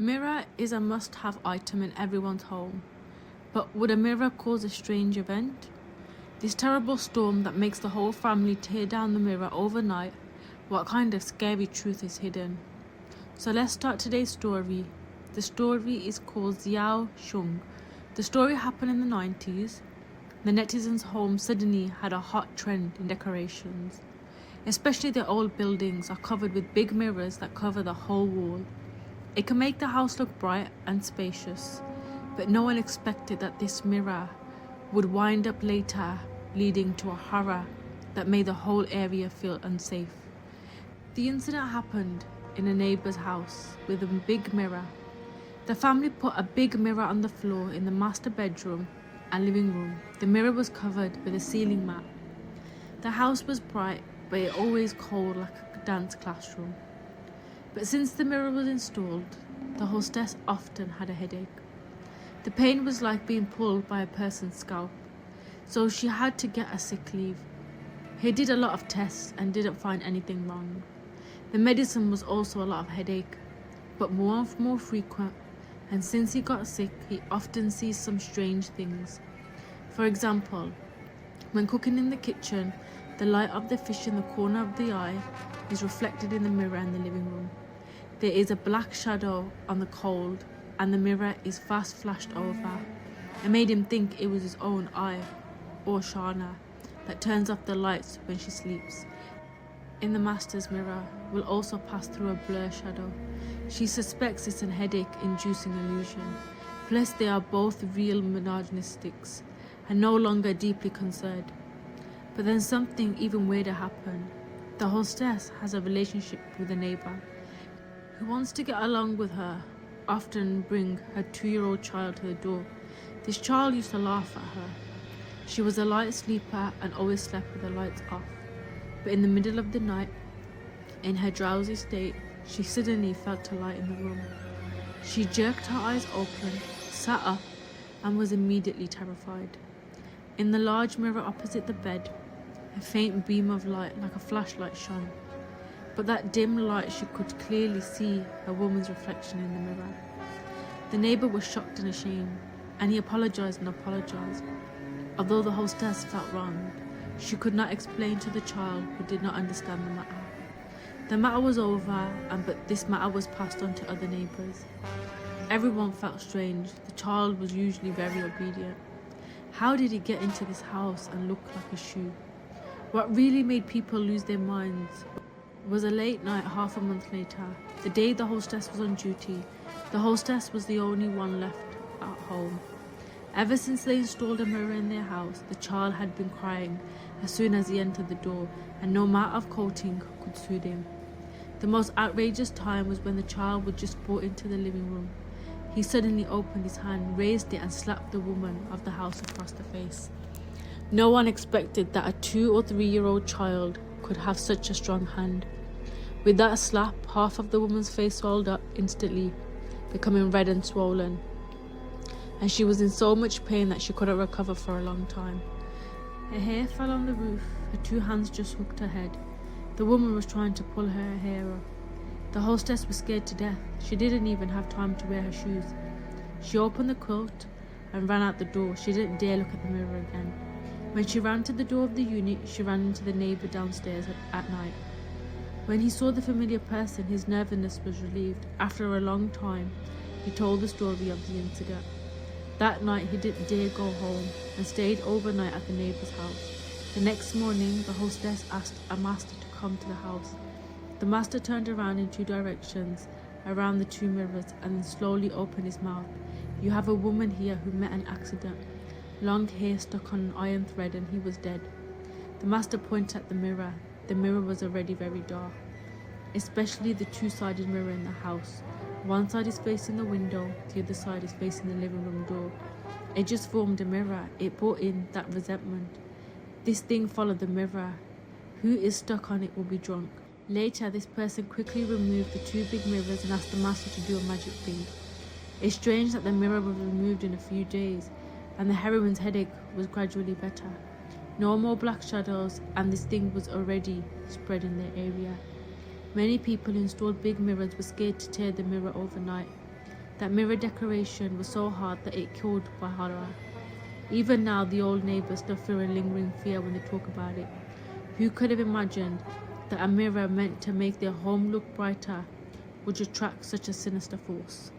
Mirror is a must-have item in everyone's home. But would a mirror cause a strange event? This terrible storm that makes the whole family tear down the mirror overnight, what kind of scary truth is hidden? So let's start today's story. The story is called Xiao Shuang. The story happened in the 90s. The netizens' home suddenly had a hot trend in decorations. Especially the old buildings are covered with big mirrors that cover the whole wall. It can make the house look bright and spacious, but no one expected that this mirror would wind up later leading to a horror that made the whole area feel unsafe. The incident happened in a neighbor's house with a big mirror. The family put a big mirror on the floor in the master bedroom and living room. The mirror was covered with a ceiling mat. The house was bright, but it always cold like a dance classroom. But since the mirror was installed, the hostess often had a headache. The pain was like being pulled by a person's scalp, so she had to get a sick leave. He did a lot of tests and didn't find anything wrong. The medicine was also a lot of headache, but more frequent, and since he got sick, he often sees some strange things. For example, when cooking in the kitchen, the light of the fish in the corner of the eye is reflected in the mirror in the living room. There is a black shadow on the cold, and the mirror is fast flashed over. It made him think it was his own eye, or Shana, that turns off the lights when she sleeps. In the master's mirror will also pass through a blur shadow. She suspects it's a headache-inducing illusion. Plus, they are both real misogynistics and no longer deeply concerned. But then something even weirder happened. The hostess has a relationship with a neighbor who wants to get along with her, often bring her 2-year-old child to the door. This child used to laugh at her. She was a light sleeper and always slept with the lights off. But in the middle of the night, in her drowsy state, she suddenly felt a light in the room. She jerked her eyes open, sat up, and was immediately terrified. In the large mirror opposite the bed, a faint beam of light like a flashlight shone. But that dim light, she could clearly see a woman's reflection in the mirror. The neighbor was shocked and ashamed, and he apologized and apologized. Although the hostess felt wronged, she could not explain to the child who did not understand the matter. The matter was over, but this matter was passed on to other neighbors. Everyone felt strange. The child was usually very obedient. How did he get into this house and look like a shoe? What really made people lose their minds was a late night half a month later. The day the hostess was on duty, the hostess was the only one left at home. Ever since they installed a mirror in their house, the child had been crying as soon as he entered the door, and no amount of coaxing could soothe him. The most outrageous time was when the child was just brought into the living room. He suddenly opened his hand, raised it, and slapped the woman of the house across the face. No one expected that a 2 or 3-year-old child could have such a strong hand. With that slap, half of the woman's face swelled up instantly, becoming red and swollen, and she was in so much pain that she couldn't recover for a long time. Her hair fell on the roof, her 2 hands just hooked her head. The woman was trying to pull her hair up. The hostess was scared to death. She didn't even have time to wear her shoes. She opened the quilt and ran out the door. She didn't dare look at the mirror again. When she ran to the door of the unit, she ran into the neighbor downstairs at night. When he saw the familiar person, his nervousness was relieved. After a long time, he told the story of the incident. That night, he didn't dare go home and stayed overnight at the neighbor's house. The next morning, the hostess asked a master to come to the house. The master turned around in 2 directions, around the 2 mirrors, and then slowly opened his mouth. "You have a woman here who met an accident. Long hair stuck on an iron thread, and he was dead." The master pointed at the mirror. The mirror was already very dark, especially the 2-sided mirror in the house. One side is facing the window, the other side is facing the living room door. It just formed a mirror. It brought in that resentment. This thing followed the mirror. Who is stuck on it will be drunk. Later, this person quickly removed the 2 big mirrors and asked the master to do a magic thing. It's strange that the mirror was removed in a few days, and the heroine's headache was gradually better. No more black shadows, and this thing was already spread in their area. Many people who installed big mirrors were scared to tear the mirror overnight. That mirror decoration was so hard that it killed by horror. Even now, the old neighbours still feel a lingering fear when they talk about it. Who could have imagined that a mirror meant to make their home look brighter would attract such a sinister force?